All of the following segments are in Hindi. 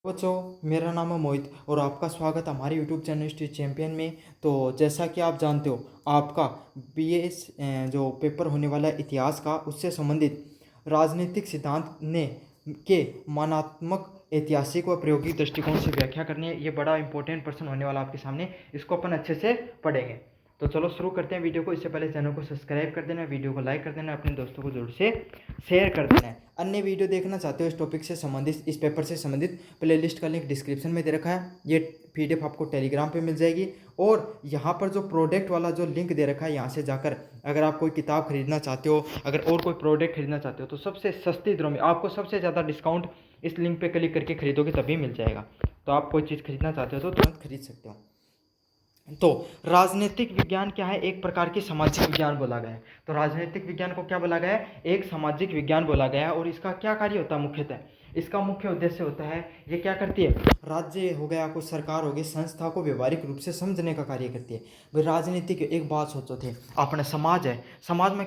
बच्चों, मेरा नाम है मोहित और आपका स्वागत है हमारे यूट्यूब चैनल हिस्ट्री चैंपियन में। तो जैसा कि आप जानते हो, आपका बीएस जो पेपर होने वाला है इतिहास का, उससे संबंधित राजनीतिक सिद्धांत ने के मानात्मक, ऐतिहासिक व प्रायोगिक दृष्टिकोण से व्याख्या करनी है। ये बड़ा इंपॉर्टेंट प्रश्न होने वाला आपके सामने, इसको अपन अच्छे से पढ़ेंगे। तो चलो शुरू करते हैं वीडियो को। इससे पहले चैनल को सब्सक्राइब कर देना, वीडियो को लाइक कर देना, अपने दोस्तों को जरूर से शेयर कर देना है। अन्य वीडियो देखना चाहते हो इस टॉपिक से संबंधित, इस पेपर से संबंधित, प्लेलिस्ट का लिंक डिस्क्रिप्शन में दे रखा है। ये पीडीएफ आपको टेलीग्राम पे मिल जाएगी और यहाँ पर जो प्रोडक्ट वाला जो लिंक दे रखा है, यहाँ से जाकर अगर आप कोई किताब खरीदना चाहते हो, अगर और कोई प्रोडक्ट खरीदना चाहते हो, तो सबसे सस्ती दरों में आपको सबसे ज़्यादा डिस्काउंट इस लिंक पे क्लिक करके खरीदोगे तभी मिल जाएगा। तो आप कोई चीज़ खरीदना चाहते हो तो तुरंत खरीद सकते हो। तो राजनीतिक विज्ञान क्या है? एक प्रकार की सामाजिक विज्ञान बोला गया है। तो राजनीतिक विज्ञान को क्या बोला गया है? एक सामाजिक विज्ञान बोला गया है। और इसका क्या कार्य होता है? मुख्यतः इसका मुख्य उद्देश्य होता है, ये क्या करती है? राज्य हो गया, कोई सरकार हो गई, संस्था को व्यवहारिक रूप से समझने का कार्य करती है। भाई राजनीतिक, एक बात सोचो थे, अपने समाज है, समाज में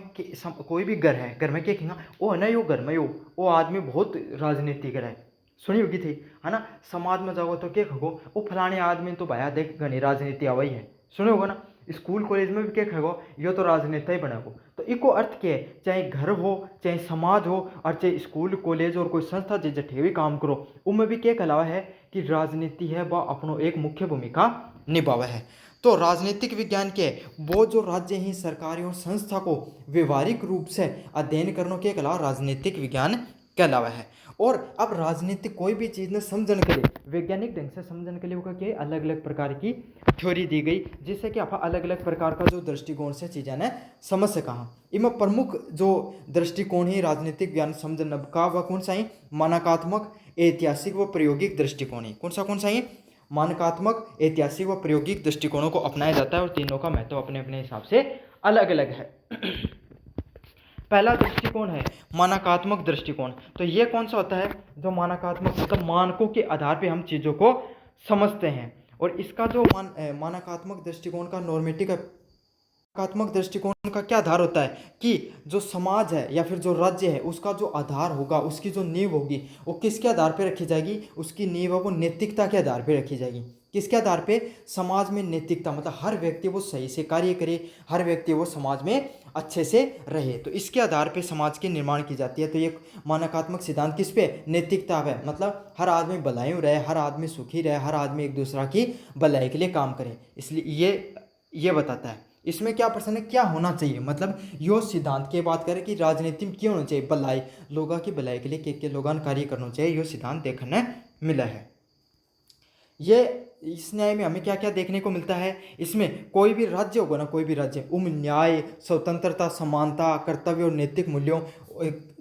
कोई भी घर है, घर में क्या कहेंगे? ओ है ना, यो घर में यो वो आदमी बहुत राजनीतिक है, सुनी होगी थी, है ना। समाज में जाओगे तो क्या खगो, वो फलाने आदमी तो भाया देख घनी राजनीति आवाई है, सुने होगा ना। स्कूल कॉलेज में भी क्या खगो, यो तो राजनेता ही बनेगो। तो इको अर्थ क्या है? चाहे घर हो, चाहे समाज हो, और चाहे स्कूल कॉलेज और कोई संस्था जठे भी काम करो, उनमें भी क्या कहलावा है कि राजनीति है वह अपनो एक मुख्य भूमिका निभावा है। तो राजनीतिक विज्ञान के वो जो राज्य ही सरकारी और संस्था को व्यवहारिक रूप से अध्ययन करने के अलावा राजनीतिक विज्ञान कहलावा है। और अब राजनीतिक कोई भी चीज़ ने समझने के लिए, वैज्ञानिक ढंग से समझने के लिए होगा कि अलग अलग प्रकार की थ्योरी दी गई, जिससे कि आप अलग अलग प्रकार का जो दृष्टिकोण से चीज़ें ने समझ सका। इनमें प्रमुख जो दृष्टिकोण है राजनीतिक विज्ञान समझने का, वह कौन सा है? मानकात्मक, ऐतिहासिक व प्रायोगिक दृष्टिकोण है। कौन सा है? मानकात्मक, ऐतिहासिक व प्रायोगिक दृष्टिकोणों को अपनाया जाता है और तीनों का महत्व अपने अपने हिसाब से अलग अलग है। पहला दृष्टिकोण है मानकात्मक दृष्टिकोण। तो ये कौन सा होता है? जो मानकात्मक मतलब मानकों के आधार पे हम चीज़ों को समझते हैं। और इसका जो मानकात्मक दृष्टिकोण का नॉर्मेटिव, एकात्मक दृष्टिकोण का क्या आधार होता है कि जो समाज है या फिर जो राज्य है, उसका जो आधार होगा, उसकी जो नींव होगी, वो किसके आधार पर रखी जाएगी? उसकी नींव है वो नैतिकता के आधार पर रखी जाएगी। किसके आधार पे? समाज में नैतिकता, मतलब हर व्यक्ति वो सही से कार्य करे, हर व्यक्ति वो समाज में अच्छे से रहे, तो इसके आधार पे समाज के निर्माण की जाती है। तो ये मानकात्मक सिद्धांत किस पे? नैतिकता है, मतलब हर आदमी भलाई रहे, हर आदमी सुखी रहे, हर आदमी एक दूसरा की भलाई के लिए काम करे, इसलिए ये बताता है। इसमें क्या प्रश्न है, क्या होना चाहिए? मतलब यो सिद्धांत की बात करें कि राजनीति में क्यों होना चाहिए? भलाई, लोगों की भलाई के लिए के लोगों कार्य करना चाहिए, यो सिद्धांत देखने मिला है। ये इस न्याय में हमें क्या क्या देखने को मिलता है? इसमें कोई भी राज्य होगा ना, कोई भी राज्य, उनमें न्याय, स्वतंत्रता, समानता, कर्तव्य और नैतिक मूल्यों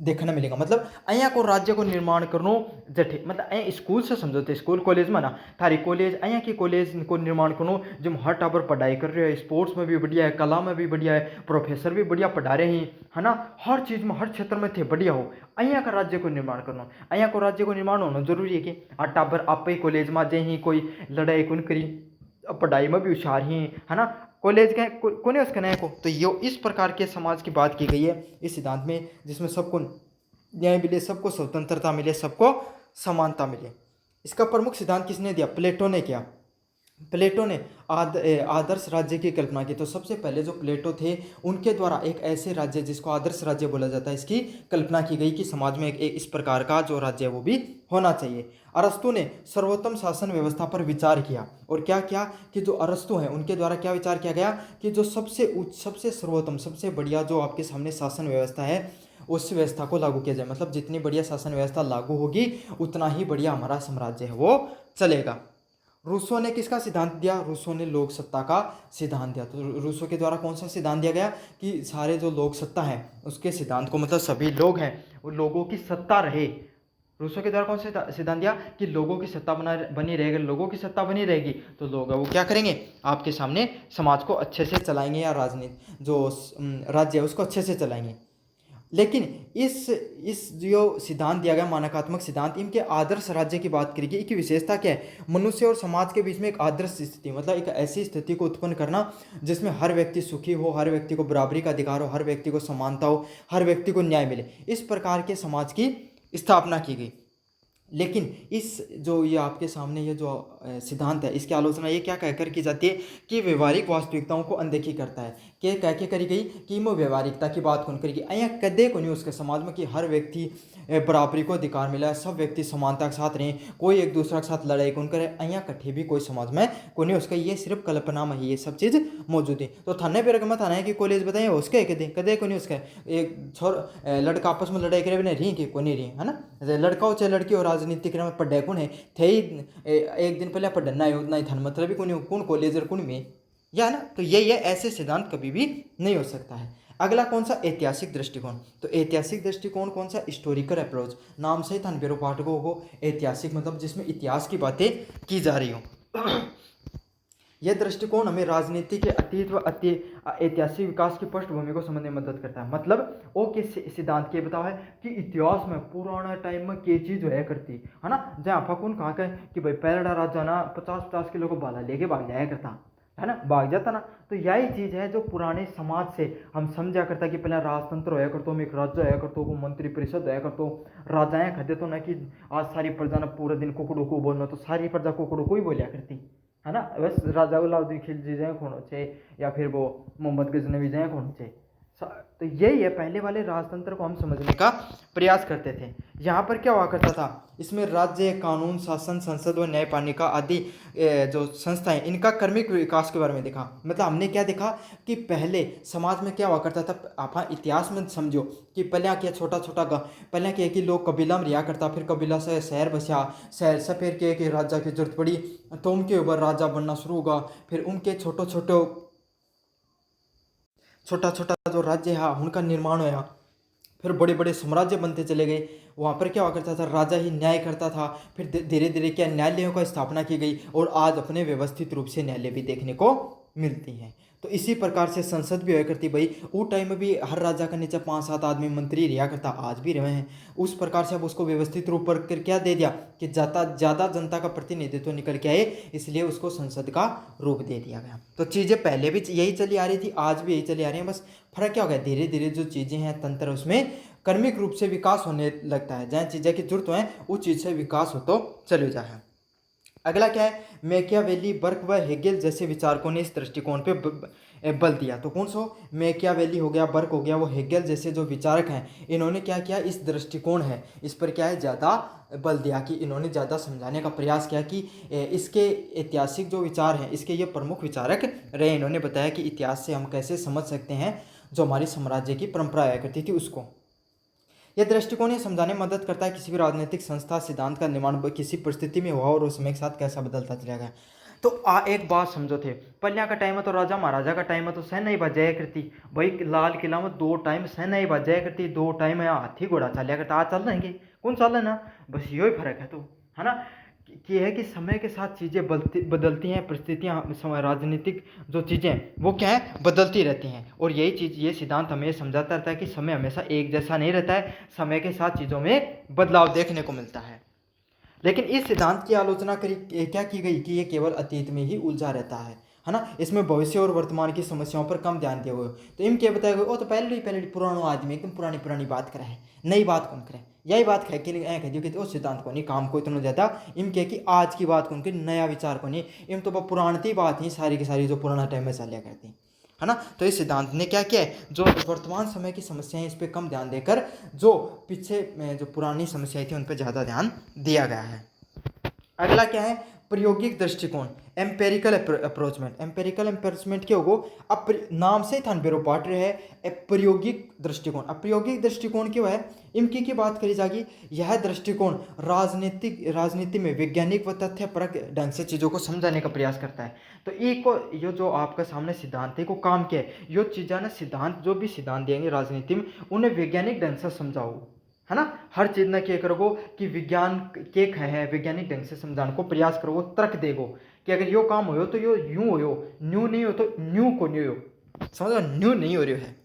देखने मिलेगा। मतलब અહીંયા को राज्य को निर्माण करनो जठे, मतलब અહીંયા स्कूल से समझोते, स्कूल कॉलेज में ना थारी कॉलेज, અહીંયા की कॉलेज को निर्माण करनो जो हर टाबर पढ़ाई कर रहे हैं, स्पोर्ट्स में भी बढ़िया है, कला में भी बढ़िया है, प्रोफेसर भी बढ़िया पढ़ा रहे हैं, है ना, हर चीज़ में हर क्षेत्र में थे बढ़िया हो। અહીંયા का राज्य को निर्माण करना, અહીંયા को राज्य को निर्माण होना जरूरी है कि टाबर आप ही कॉलेज में जे ही कोई लड़ाई कौन करी, पढ़ाई में भी होशियार ही, है ना, कॉलेज के कोने उसके नए को। तो ये इस प्रकार के समाज की बात की गई है इस सिद्धांत में, जिसमें सबको न्याय मिले, सबको स्वतंत्रता मिले, सबको समानता मिले। इसका प्रमुख सिद्धांत किसने दिया? प्लेटो ने किया। प्लेटो ने आदर्श राज्य की कल्पना की। तो सबसे पहले जो प्लेटो थे, उनके द्वारा एक ऐसे राज्य जिसको आदर्श राज्य बोला जाता है, इसकी कल्पना की गई कि समाज में एक इस प्रकार का जो राज्य है वो भी होना चाहिए। अरस्तु ने सर्वोत्तम शासन व्यवस्था पर विचार किया। और क्या किया कि जो अरस्तु हैं उनके द्वारा क्या विचार किया गया कि जो सबसे उच्च, सबसे सर्वोत्तम, सबसे बढ़िया जो आपके सामने शासन व्यवस्था है, उस व्यवस्था को लागू किया जाए। मतलब जितनी बढ़िया शासन व्यवस्था लागू होगी, उतना ही बढ़िया हमारा साम्राज्य है वो चलेगा। रूसो ने किसका सिद्धांत दिया? रूसो ने लोक सत्ता का सिद्धांत दिया। तो रूसो के द्वारा कौन सा सिद्धांत दिया गया कि सारे जो लोक सत्ता है उसके सिद्धांत को, मतलब सभी लोग हैं वो लोगों की सत्ता रहे। रूसो के द्वारा कौन सा सिद्धांत दिया कि लोगों की सत्ता बनी रहेगी, लोगों की सत्ता बनी रहेगी तो लोग वो क्या करेंगे? आपके सामने समाज को अच्छे से चलाएंगे, या राजनीति जो राज्य है उसको अच्छे से चलाएंगे। लेकिन इस जो सिद्धांत दिया गया मानकात्मक सिद्धांत, इनके आदर्श राज्य की बात करेगी। इसकी विशेषता क्या है? मनुष्य और समाज के बीच में एक आदर्श स्थिति, मतलब एक ऐसी स्थिति को उत्पन्न करना जिसमें हर व्यक्ति सुखी हो, हर व्यक्ति को बराबरी का अधिकार हो, हर व्यक्ति को समानता हो, हर व्यक्ति को न्याय मिले, इस प्रकार के समाज की स्थापना की गई। लेकिन इस जो ये आपके सामने ये जो सिद्धांत है, इसकी आलोचना ये क्या कहकर की जाती है कि व्यवहारिक वास्तविकताओं को अनदेखी करता है। कि कह के करी गई कि वो व्यवहारिकता की बात कौन करेगी, અહીંયા कदे को नहीं उसके समाज में कि हर व्यक्ति बराबरी को अधिकार मिला है, सब व्यक्ति समानता के साथ रहें, कोई एक दूसरे के साथ लड़ाई कौन करे, અહીંયા कट्ठे भी कोई समाज में को नहीं उसका, ये सिर्फ कल्पना में ही ये सब चीज़ मौजूद है। तो थाने पे रकम थाना है कि कॉलेज बताइए उसके कदे को नहीं उसका, एक लड़का आपस में लड़ाई करे बिना रही कि को नहीं रही है ना, लड़का हो चाहे लड़की हो, राजनीतिक में पढ़े कौन है थे ही एक दिन पहले पढ़ना है उतना ही था, मतलब ही कौन कॉलेज और कौन में या ना। तो ये ऐसे सिद्धांत कभी भी नहीं हो सकता है। अगला कौन सा, ऐतिहासिक दृष्टिकोण। तो ऐतिहासिक दृष्टिकोण कौन सा, हिस्टोरिकल अप्रोच, नाम से ही थान बेरो पाठकों को ऐतिहासिक मतलब जिसमें इतिहास की बातें की जा रही हो। यह दृष्टिकोण हमें राजनीति के अतीत व ऐतिहासिक विकास की पृष्ठभूमि को समझने में मदद करता है। मतलब वो किस सिद्धांत के बताओ है कि इतिहास में पुराना टाइम में क्या चीज़ है करती है ना, जहाँ फकून कहा कि भाई पहला राजा ना 50-50 किलो को बाला लेके भाग जाया करता है ना, भाग जाता ना। तो यही चीज़ है जो पुराने समाज से हम समझा करता कि पहले राजतंत्र होया करतो, में एक राज्य होया करतो, को मंत्री परिषद होया करतो, राजाएं खदे तो ना कि आज सारी प्रजा ने पूरे दिन कुकड़ू को बोलना, तो सारी प्रजा कुकड़ू को ही बोलिया करती है ना। बस राजा अलाउद्दीन खिलजी जय कौन होचे या फिर वो मोहम्मद गजनवी जय कौन होचे। तो यही है, पहले वाले राजतंत्र को हम समझने का प्रयास करते थे। यहाँ पर क्या हुआ करता था, इसमें राज्य, कानून, शासन, संसद व न्यायपालिका आदि जो संस्थाएं, इनका कर्मिक विकास के बारे में देखा। मतलब हमने क्या देखा कि पहले समाज में क्या हुआ करता था, आप इतिहास में समझो कि पहले क्या छोटा छोटा पहले क्या कि लोग कबीला में रिया करता, फिर कबीला से शहर बसा, शहर से फिर क्या कि राजा की जरूरत पड़ी तो उनके ऊपर राजा बनना शुरू होगा, फिर उनके छोटा छोटा जो राज्य है उनका निर्माण होया, फिर बड़े बड़े साम्राज्य बनते चले गए। वहाँ पर क्या हुआ करता था, राजा ही न्याय करता था, फिर धीरे धीरे क्या न्यायालयों का स्थापना की गई और आज अपने व्यवस्थित रूप से न्यायालय भी देखने को मिलती हैं। तो इसी प्रकार से संसद भी हुआ करती भाई, उस टाइम में भी हर राजा के नीचे 5-7 आदमी मंत्री रिया करता, आज भी रहे हैं। उस प्रकार से अब उसको व्यवस्थित रूप पर कर क्या दे दिया कि ज़्यादा जनता का प्रतिनिधित्व तो निकल के आए, इसलिए उसको संसद का रूप दे दिया गया। तो चीज़ें पहले भी यही चली आ रही थी, आज भी यही चली आ रही है, बस फर्क क्या हो गया, धीरे धीरे जो चीज़ें हैं तंत्र उसमें कर्मिक रूप से विकास होने लगता है, जहाँ चीज़ें की जरूरत है उस चीज़ से विकास हो तो चले जाए। अगला क्या है, मैकियावेली, बर्क व हेगेल जैसे विचारकों ने इस दृष्टिकोण पे बल दिया। तो कौन सो, मैकियावेली हो गया, बर्क हो गया, वो हेगेल जैसे जो विचारक हैं, इन्होंने क्या किया, इस दृष्टिकोण है इस पर क्या है ज़्यादा बल दिया, कि इन्होंने ज़्यादा समझाने का प्रयास किया कि इसके ऐतिहासिक जो विचार हैं इसके ये प्रमुख विचारक रहे। इन्होंने बताया कि इतिहास से हम कैसे समझ सकते हैं जो हमारी साम्राज्य की परंपरा आया करती थी उसको। यह दृष्टिकोण ये समझाने में मदद करता है किसी भी राजनीतिक संस्था सिद्धांत का निर्माण किसी परिस्थिति में हुआ और उस समय के साथ कैसा बदलता चला गया। तो एक बात समझो थे, पहले का टाइम में तो राजा महाराजा का टाइम में तो सेना ही बजाया करती भाई, लाल किला में 2 टाइम सेना ही बजाया करती, 2 टाइम हाथी घोड़ा चलिया करता, आज चल रहे कौन चल रहा ना, बस यही फर्क है। तो है ना कि है कि समय के साथ चीज़ें बदलती हैं, परिस्थितियाँ, राजनीतिक जो चीज़ें वो क्या है बदलती रहती हैं, और यही चीज़ ये सिद्धांत हमें समझाता रहता है कि समय हमेशा एक जैसा नहीं रहता है, समय के साथ चीज़ों में बदलाव देखने को मिलता है। लेकिन इस सिद्धांत की आलोचना क्या की गई कि ये केवल अतीत में ही उलझा रहता है ना, इसमें भविष्य और वर्तमान की समस्याओं पर कम ध्यान दिए हुए। तो इम क्या बताया गया, वो तो पहले पुराना आदमी एकदम पुरानी बात करा है, नई बात कौन करे, यही बात कह के कह दियो कि सिद्धांत को नहीं काम को इतना ज़्यादा, इम कह कि आज की बात कौन के, नया विचार को नहीं, इम तो पुरानी बात ही सारी की सारी जो पुराना टाइम में चलिया करती है ना। तो इस सिद्धांत ने क्या किया है, जो वर्तमान समय की समस्याएं इस पर कम ध्यान देकर जो पीछे में जो पुरानी समस्याएं थी उन पर ज़्यादा ध्यान दिया गया है। अगला क्या है, प्रायोगिक दृष्टिकोण, एम्पेरिकल अप्रोचमेंट। एम्पेरिकल अप्रोचमेंट क्या होगा, अब नाम से थान बेरो पाठ रहे है प्रायोगिक दृष्टिकोण। अब प्रायोगिक दृष्टिकोण क्यों है, इनकी की बात करी जाएगी, यह दृष्टिकोण राजनीति में वैज्ञानिक व तथ्यपरक ढंग से चीज़ों को समझाने का प्रयास करता है। तो ये जो आपका सामने सिद्धांत है को काम क्या है, यो चीज़ा ना सिद्धांत जो भी सिद्धांत देंगे राजनीति में उन्हें वैज्ञानिक ढंग से समझाओ, है ना, हर चीज़ ना क्या करोगो कि विज्ञान के है वैज्ञानिक ढंग से समझाने को प्रयास करोगो, तर्क देगो कि अगर यो काम हो तो यो यूं हो, न्यू नहीं हो तो न्यू को न्यू हो, समझो न्यू नहीं हो रही है।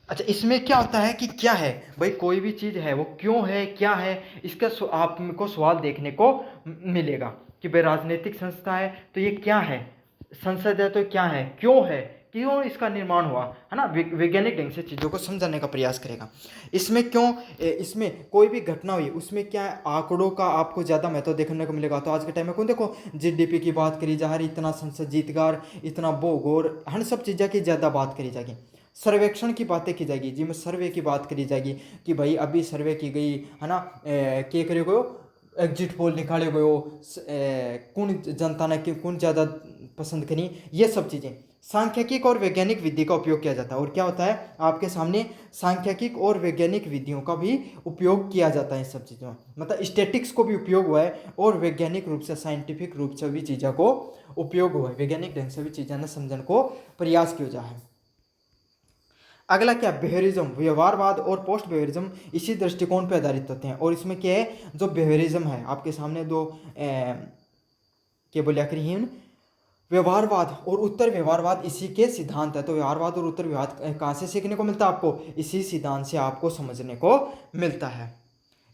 अच्छा, इसमें क्या होता है कि क्या है भाई, कोई भी चीज़ है वो क्यों है क्या है, इसका आपको सवाल देखने को मिलेगा कि भाई राजनीतिक संस्था है तो ये क्या है, संसद है तो क्या है, क्यों है, क्यों इसका निर्माण हुआ, है ना, वैज्ञानिक ढंग से चीज़ों को समझाने का प्रयास करेगा। इसमें क्यों इसमें कोई भी घटना हुई उसमें क्या है, आंकड़ों का आपको ज़्यादा महत्व देखने को मिलेगा। तो आज के टाइम में कौन देखो जीडीपी की बात करी जा रही, इतना संसद जीतगार, इतना भूगोल, हर सब चीज़ों की ज़्यादा बात करी जाएगी। सर्वेक्षण की बातें की जाएगी, जिसमें सर्वे की बात करी जाएगी कि भाई अभी सर्वे की गई, है ना, क्या करे गयो, एग्जिट पोल निकाले गयो, कौन जनता ने कौन ज़्यादा पसंद करी, ये सब चीज़ें सांख्यिक और वैज्ञानिक विधि का उपयोग किया जाता है। और क्या होता है आपके सामने, सांख्यिक और वैज्ञानिक विधियों का भी उपयोग किया जाता है इस सब चीज़ों में, मतलब स्टैटिक्स को भी उपयोग हुआ है और वैज्ञानिक रूप से, साइंटिफिक रूप से भी चीज़ों को उपयोग हुआ है, वैज्ञानिक ढंग से भी चीज़ों ने समझने को प्रयास किया जा है। अगला क्या, बिहेवियरिज्म, व्यवहारवाद और पोस्ट बिहेवियरिज्म इसी दृष्टिकोण पर आधारित होते हैं। और इसमें क्या है, जो बिहेवियरिज्म है आपके सामने दो क्या बोलिया करिए, व्यवहारवाद और उत्तर व्यवहारवाद इसी के सिद्धांत है। तो व्यवहारवाद और उत्तर व्यवहार कहाँ से सीखने को मिलता है आपको, इसी सिद्धांत से आपको समझने को मिलता है।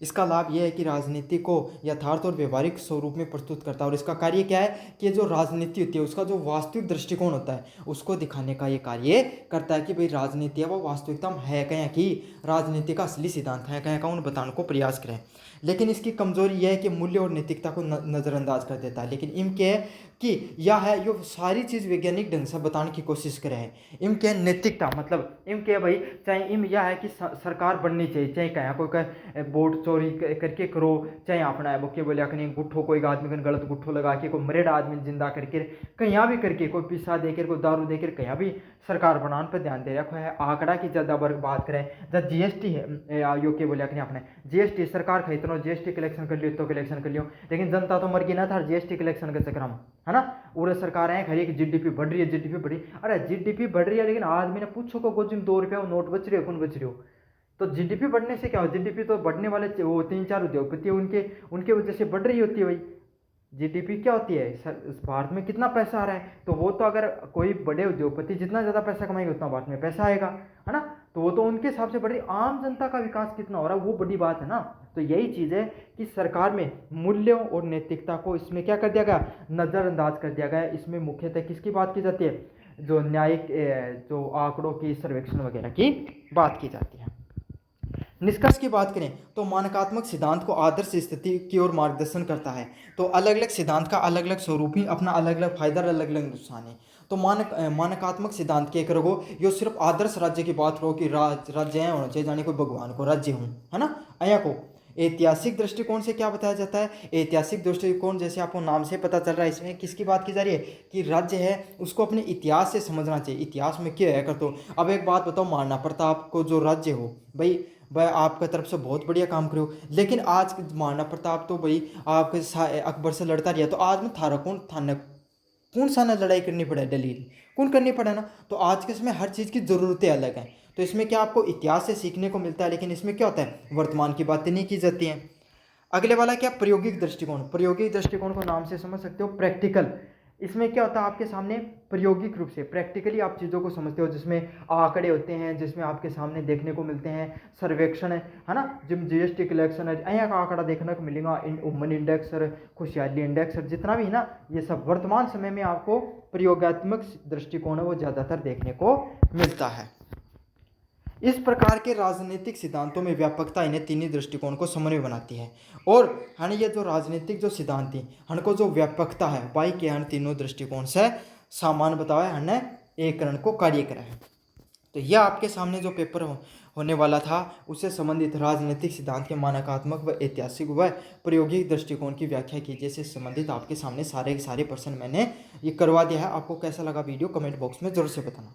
इसका लाभ यह है कि राजनीति को यथार्थ और व्यवहारिक स्वरूप में प्रस्तुत करता है। और इसका कार्य क्या है कि जो राजनीति होती है उसका जो वास्तविक दृष्टिकोण होता है उसको दिखाने का ये कार्य करता है कि भाई राजनीति है वो वास्तविकता में है कहीं की, राजनीति का असली सिद्धांत है कहीं का, उन बताने को प्रयास करें। लेकिन इसकी कमजोरी यह है कि मूल्य और नैतिकता को नज़रअंदाज कर देता है। लेकिन इम क्या है कि यह है यो सारी चीज़ वैज्ञानिक ढंग से बताने की कोशिश करे हैं। इम क्या है, नैतिकता, मतलब इम क्या है भाई, चाहे इम यह है कि सरकार बननी चाहिए, चाहे कहीं कोई का वोट चोरी करके करो, चाहे अपना है वो क्या बोलिया कहीं गुट्ठो, कोई आदमी का गलत गुट्ठो लगा के कोई मरेड आदमी जिंदा करके कहीं भी करके, कोई पिसा देकर, कोई दारू देकर कहीं भी सरकार बनाने पर ध्यान दे रखा है। आंकड़ा की ज़्यादा बात करें, जब जीएसटी है यो क्या बोलिया कहीं अपने जीएसटी, सरकार खरीद जीएसटी कलेक्शन कर लियो तो कलेक्शन कर लियो, लेकिन जनता तो मर गई ना था जीएसटी कलेक्शन के चक्कर में, है ना। पूरे सरकार है खरी कि जीडीपी बढ़ रही है, जीडीपी बढ़ी, अरे जीडीपी बढ़ रही है लेकिन आदमी ने पूछो को गोजी में 2 रुपया नोट बच रहे हो, कौन बच रहे हो। तो जीडीपी बढ़ने से क्या हो, जीडीपी तो बढ़ने वाले वो 3-4 उद्योगपति उनके वजह से बढ़ रही होती है भाई। जीडीपी क्या होती है, भारत में कितना पैसा आ रहा है, तो वो तो अगर कोई बड़े उद्योगपति जितना ज़्यादा पैसा कमाएंगे उतना भारत में पैसा आएगा, है ना। तो वो तो उनके हिसाब से बड़ी, आम जनता का विकास कितना हो रहा है वो बड़ी बात है ना। तो यही चीज़ है कि सरकार में मूल्यों और नैतिकता को इसमें क्या कर दिया गया, नज़रअंदाज कर दिया गया। इसमें मुख्यतः किसकी बात की जाती है, जो न्यायिक जो आंकड़ों की सर्वेक्षण वगैरह की बात की जाती है। निष्कर्ष की बात करें तो मानकात्मक सिद्धांत को आदर्श स्थिति की ओर मार्गदर्शन करता है। तो अलग अलग सिद्धांत का अलग अलग स्वरूप ही अपना अलग अलग फायदा और अलग अलग नुकसान है। तो मानकात्मक सिद्धांत क्या करोगे, यो सिर्फ आदर्श राज्य की बात करो कि राज्य होना चाहिए, जाने कोई भगवान को राज्य हूँ, है ना। अया को ऐतिहासिक दृष्टिकोण से क्या बताया जाता है, ऐतिहासिक दृष्टिकोण जैसे आपको नाम से पता चल रहा है, इसमें किसकी बात की जा रही है कि राज्य है उसको अपने इतिहास से समझना चाहिए, इतिहास में क्या है कर। तो अब एक बात बताओ, महाराणा प्रताप को जो राज्य हो भाई, वह आपका तरफ से बहुत बढ़िया काम करो, लेकिन आज महाराणा प्रताप तो भाई आपके अकबर से लड़ता रहा, तो आज में थारा कौन सा ना लड़ाई करनी पड़े, दलील कौन करनी पड़े ना। तो आज के समय हर चीज़ की ज़रूरतें अलग हैं। तो इसमें क्या आपको इतिहास से सीखने को मिलता है, लेकिन इसमें क्या होता है वर्तमान की बातें नहीं की जाती हैं। अगले वाला क्या, प्रायोगिक दृष्टिकोण। प्रायोगिक दृष्टिकोण को नाम से समझ सकते हो, प्रैक्टिकल। इसमें क्या होता है आपके सामने प्रायोगिक रूप से प्रैक्टिकली आप चीज़ों को समझते हो, जिसमें आंकड़े होते हैं, जिसमें आपके सामने देखने को मिलते हैं सर्वेक्षण है ना, जिम जीएसटी कलेक्शन है, यहाँ का आंकड़ा देखने को मिलेगा, वुमन इंडेक्स और खुशहाली इंडेक्स और जितना भी है ना, ये सब वर्तमान समय में आपको प्रयोगात्मक दृष्टिकोण है वो ज़्यादातर देखने को मिलता है। इस प्रकार के राजनीतिक सिद्धांतों में व्यापकता इन्हें तीनों दृष्टिकोण को समन्वय बनाती है। और हन ये जो राजनीतिक जो सिद्धांत थी हनको जो व्यापकता है बाई के हन तीनों दृष्टिकोण से सामान बतावा है, हन एकरण को कार्य करा है। तो यह आपके सामने जो पेपर होने वाला था उससे संबंधित राजनीतिक सिद्धांत के मानकात्मक व ऐतिहासिक व प्रायोगिक दृष्टिकोण की व्याख्या कीजिए से संबंधित आपके सामने सारे प्रश्न मैंने ये करवा दिया है। आपको कैसा लगा वीडियो कमेंट बॉक्स में जरूर से बताना।